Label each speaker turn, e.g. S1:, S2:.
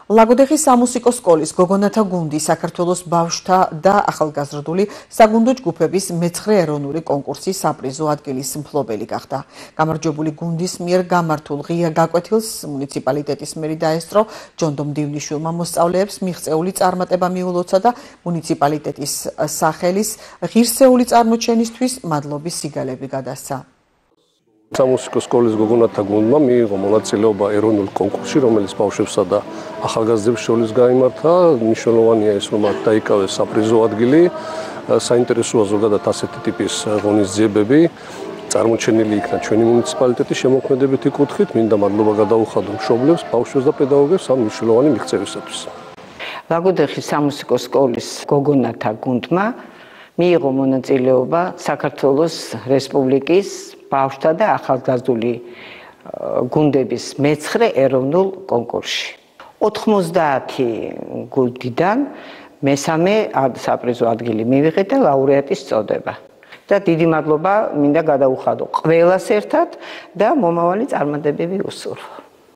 S1: ლაგოდეხის სამუსიკო სკოლის გოგონათა გუნდი საქართველოს ბავშვთა და ახალგაზრდული საგუნდო ჯგუფების მე-9 ეროვნული კონკურსის საპრიზო ადგილის მფლობელი გახდა. გამარჯვებული გუნდის მიერ გამართულ ღია გაკვეთილს მუნიციპალიტეტის მერი დაესწრო ჯონდო მდივნიშვილმა მოსწავლეებს მიღწეული წარმატება მიულოცა და მუნიციპალიტეტის სახელის ღირსეული წარმოჩენისთვის მადლობის სიგალები გადასცა.
S2: სამუსიკო სკოლის გოგონათა გუნდმა მიიღო მონაწილეობა ეროვნულ კონკურსში, რომელიც ბავშვებსა და ახალგაზრდებს შორის გაიმართა. მნიშვნელოვანია ის, რომ მათ დაიკავეს საპრიზო ადგილი. საინტერესოა ზოგადად ასეთი ტიპის ღონისძიებები. წარმოჩენილი იქნა ჩვენი მუნიციპალიტეტის შემოქმედებითი კუთხით. მინდა მადლობა გადაუხადო მშობლებს, ბავშვებს და პედაგოგებს ამ მნიშვნელოვანი მიღწევისათვის.
S3: ლაგოდეხის სამუსიკო სკოლის გოგონათა გუნდმა მიიღო მონაწილეობა საქართველოს რესპუბლიკის ბავშვთა და ახალგაზრდული გუნდების მე-9 ეროვნულ კონკურსში. 90 გუნდიდან მე-3 საპრიზო ადგილი მივიღეთ და ლაურეატის წოდება. და დიდი მადლობა მინდა გადაუხადო ყველას ერთად და მომავალი წარმატებები უსურვო.